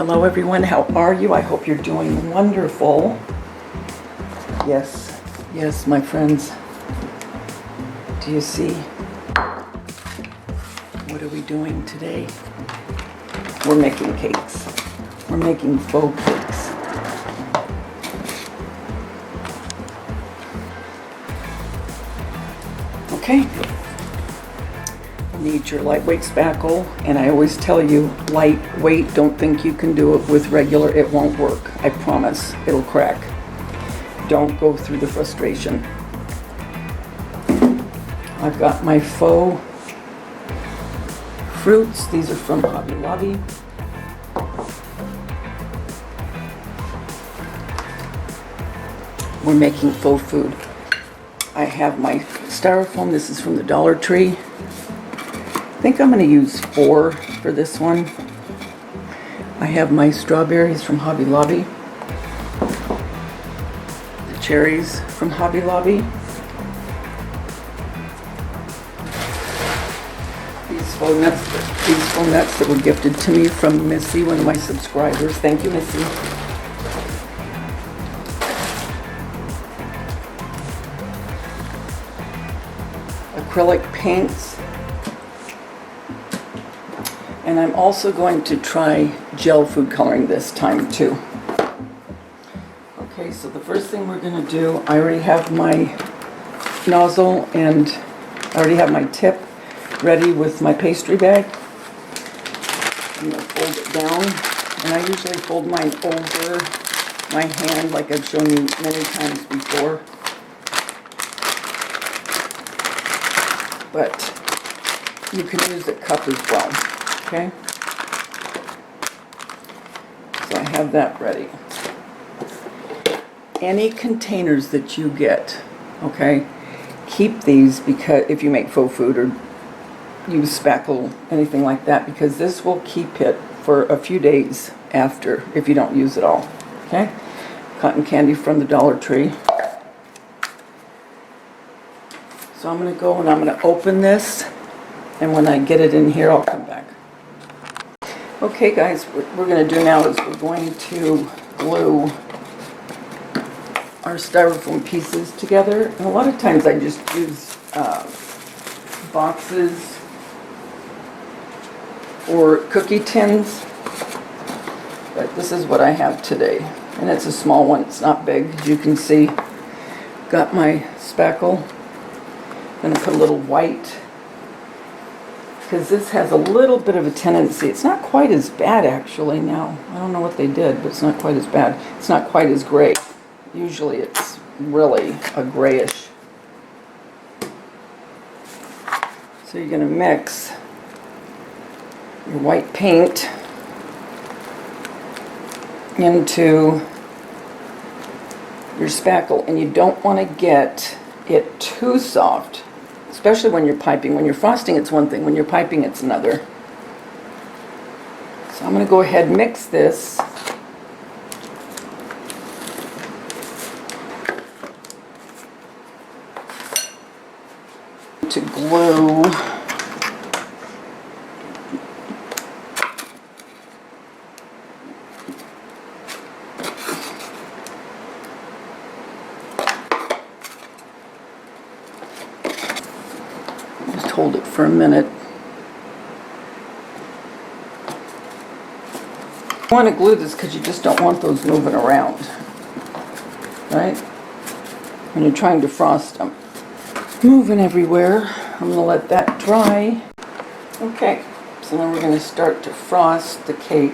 Hello everyone, how are you? I hope you're doing wonderful. Yes, my friends. Do you see? What are we doing today? We're making cakes. We're making faux cakes. Okay. Need your lightweight spackle, and I always tell you, lightweight, don't think you can do it with regular, it won't work. I promise, it'll crack. Don't go through the frustration. I've got my faux fruits. These are from Hobby Lobby. We're making faux food. I have my styrofoam. This is from the Dollar Tree. I think I'm going to use 4 for this one. I have my strawberries from Hobby Lobby. The cherries from Hobby Lobby. These faux nuts that were gifted to me from Missy, one of my subscribers. Thank you, Missy. Acrylic paints. And I'm also going to try gel food coloring this time too. Okay, so the first thing we're going to do, I already have my nozzle and I already have my tip ready with my pastry bag. I'm going to fold it down, and I usually fold mine over my hand like I've shown you many times before. But you can use a cup as well. Okay, so I have that ready. Any containers that you get, okay, keep these, because if you make faux food or use spackle, anything like that, because this will keep it for a few days after if you don't use it all. Okay, cotton candy from the Dollar Tree. So I'm going to go and I'm going to open this, and when I get it in here I'll come back. Okay guys, what we're going to do now is we're going to glue our styrofoam pieces together. And a lot of times I just use boxes or cookie tins. But this is what I have today. And it's a small one, it's not big, as you can see. Got my spackle. I'm going to put a little white, because this has a little bit of a tendency. It's not quite as bad actually now. I don't know what they did, but it's not quite as bad. It's not quite as gray. Usually it's really a grayish. So you're going to mix your white paint into your spackle, and you don't want to get it too soft. Especially when you're piping. When you're frosting, it's one thing. When you're piping, it's another. So I'm going to go ahead and mix this. To glue. Hold it for a minute. You want to glue this because you just don't want those moving around, right? When you're trying to frost them. Moving everywhere. I'm going to let that dry. Okay, so then we're going to start to frost the cake.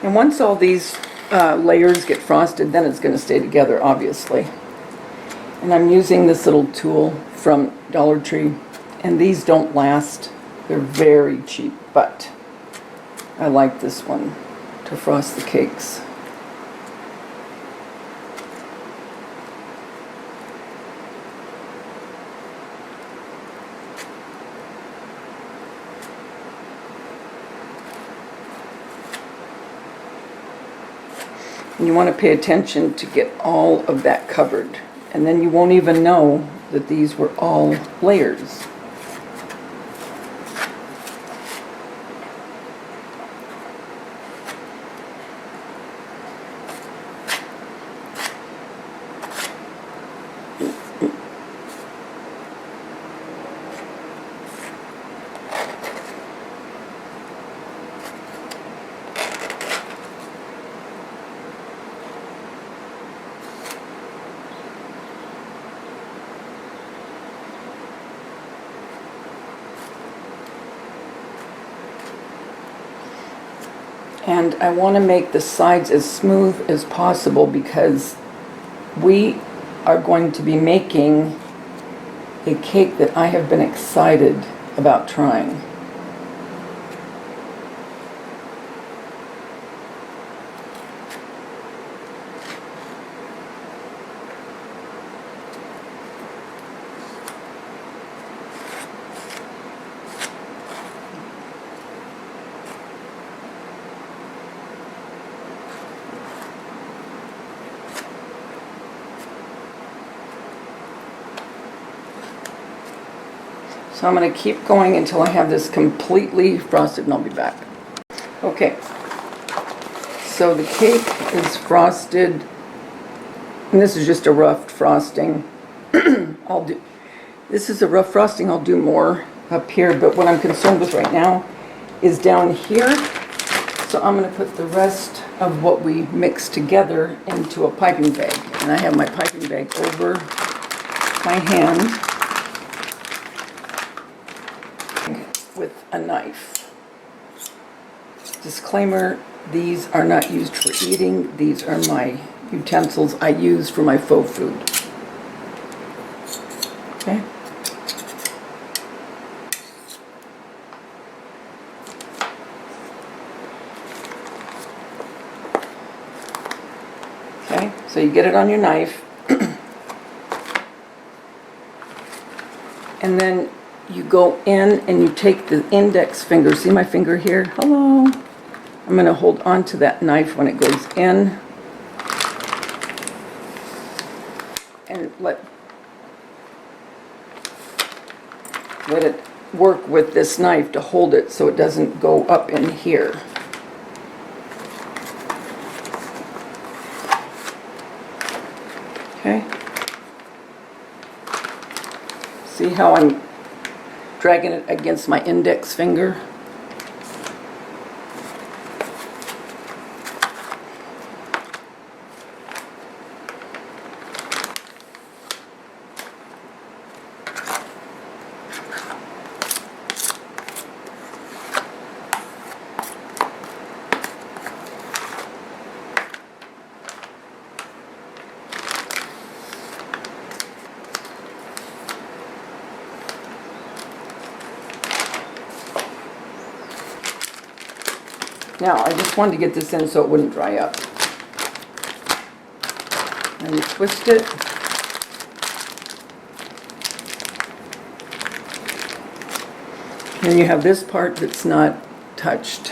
And once all these layers get frosted, then it's going to stay together, obviously. And I'm using this little tool from Dollar Tree. And these don't last. They're very cheap, but I like this one to frost the cakes. And you want to pay attention to get all of that covered. And then you won't even know that these were all layers. And I want to make the sides as smooth as possible because we are going to be making a cake that I have been excited about trying. So I'm going to keep going until I have this completely frosted and I'll be back. Okay, so the cake is frosted, and this is just a rough frosting. This is a rough frosting, I'll do more up here, but what I'm concerned with right now is down here. So I'm going to put the rest of what we mixed together into a piping bag. And I have my piping bag over my hand with a knife. Disclaimer, these are not used for eating. These are my utensils I use for my faux food. Okay. Okay, so you get it on your knife. And then you go in and you take the index finger. See my finger here? Hello. I'm going to hold on to that knife when it goes in. And let it work with this knife to hold it so it doesn't go up in here. Okay. See how I'm dragging it against my index finger? Now, I just wanted to get this in so it wouldn't dry up. And you twist it. Then you have this part that's not touched.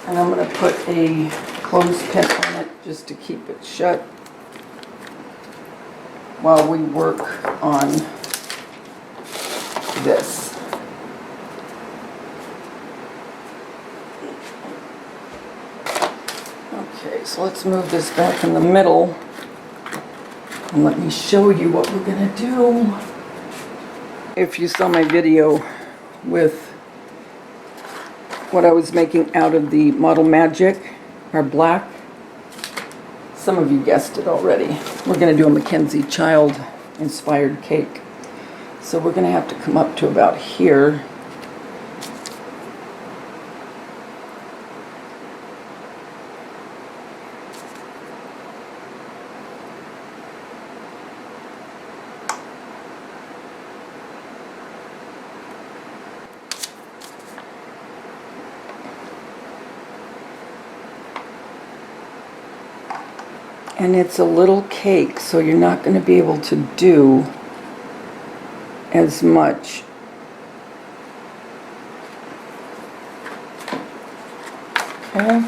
And I'm going to put a clothespin on it just to keep it shut while we work on this. Okay, so let's move this back in the middle and let me show you what we're going to do. If you saw my video with what I was making out of the Model Magic, our black, some of you guessed it already. We're going to do a Mackenzie child inspired cake. So we're going to have to come up to about here. And it's a little cake, so you're not going to be able to do as much. Okay.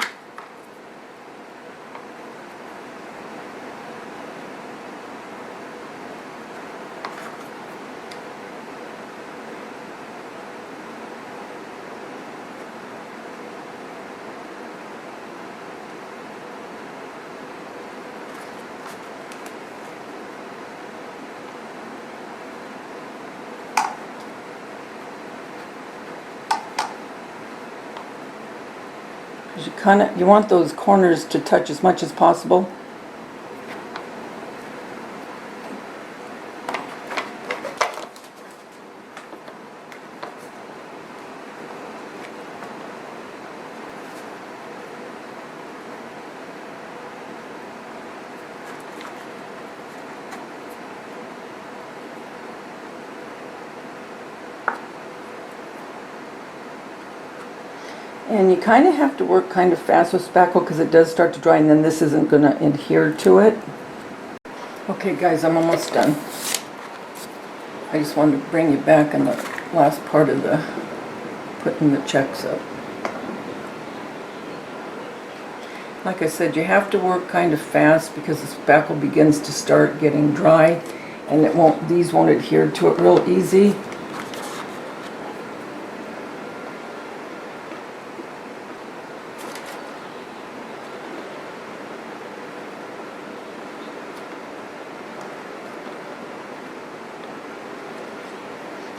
You want those corners to touch as much as possible. And you kind of have to work kind of fast with spackle because it does start to dry, and then this isn't going to adhere to it. Okay guys, I'm almost done. I just wanted to bring you back on the last part of the putting the checks up. Like I said, you have to work kind of fast because the spackle begins to start getting dry, and these won't adhere to it real easy.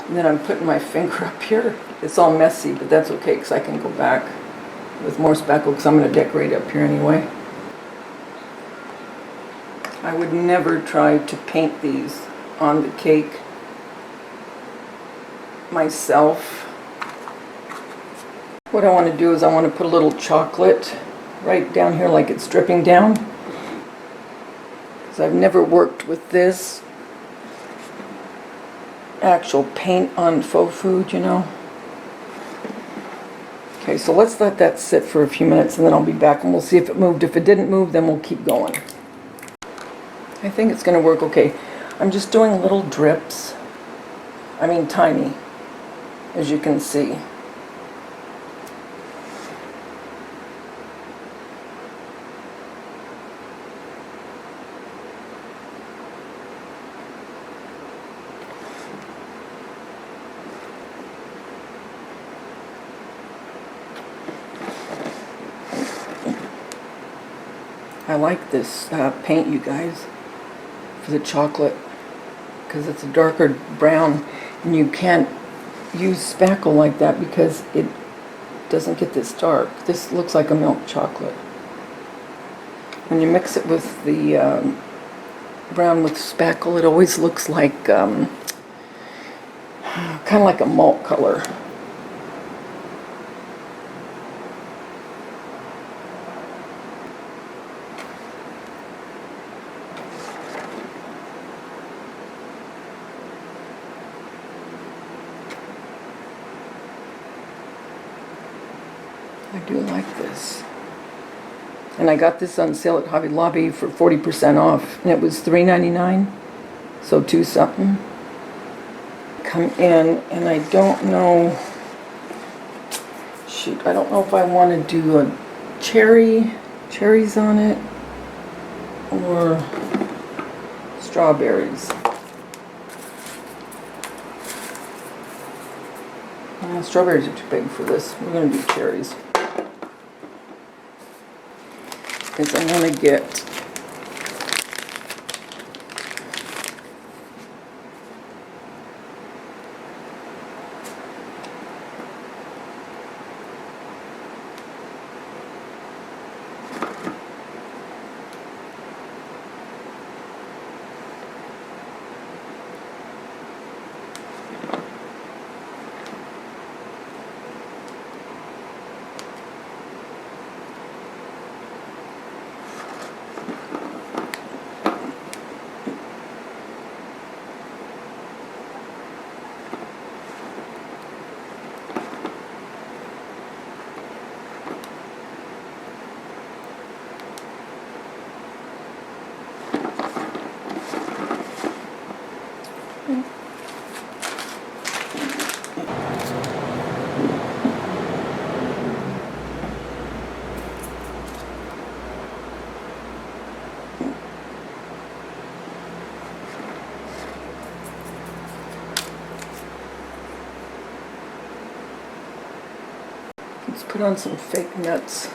And then I'm putting my finger up here. It's all messy, but that's okay because I can go back with more spackle because I'm going to decorate up here anyway. I would never try to paint these on the cake myself. What I want to do is I want to put a little chocolate right down here like it's dripping down. Because I've never worked with this actual paint on faux food, you know. Okay, so let's let that sit for a few minutes and then I'll be back and we'll see if it moved. If it didn't move, then we'll keep going. I think it's going to work okay. I'm just doing little drips. I mean tiny, as you can see. I like this paint, you guys, for the chocolate, because it's a darker brown, and you can't use spackle like that because it doesn't get this dark. This looks like a milk chocolate. When you mix it with the brown with spackle, it always looks like kind of like a malt color. I do like this. And I got this on sale at Hobby Lobby for 40% off, and it was $3.99, so $2 something. Come in, and I don't know, shoot, I don't know if I want to do a cherries on it, or strawberries. Strawberries are too big for this. We're going to do cherries. Because I want to get Let's put on some fake nuts.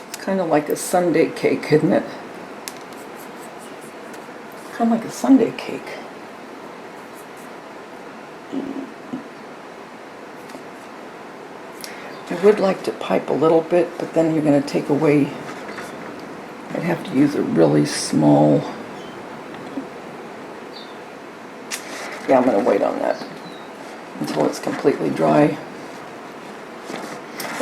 It's kind of like a sundae cake, isn't it? Kind of like a sundae cake. I would like to pipe a little bit, but then you're going to take away. I'd have to use a really small. Yeah, I'm going to wait on that until it's completely dry.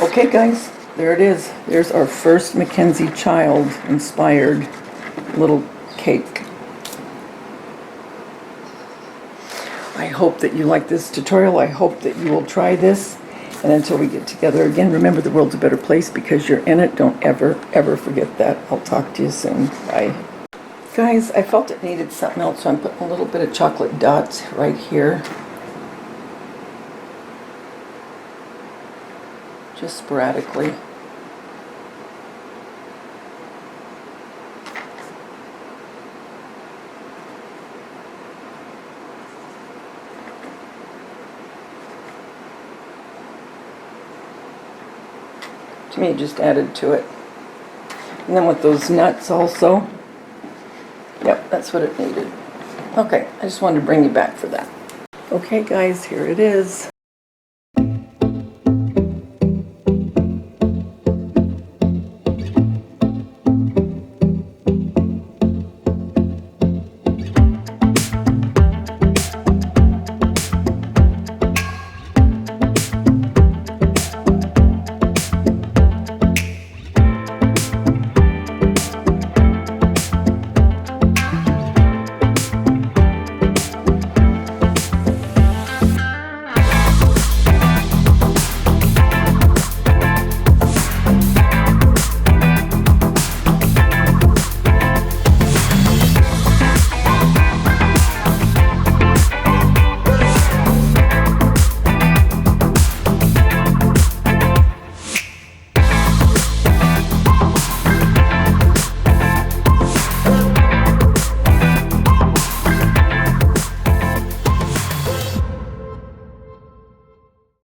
Okay, guys, there it is. There's our first Mackenzie child inspired little cake. I hope that you like this tutorial. I hope that you will try this. And until we get together again, remember the world's a better place because you're in it. Don't ever, ever forget that. I'll talk to you soon. Bye. Guys, I felt it needed something else, so I'm putting a little bit of chocolate dots right here. Just sporadically. To me, it just added to it. And then with those nuts also. Yep, that's what it needed. Okay, I just wanted to bring you back for that. Okay guys, here it is.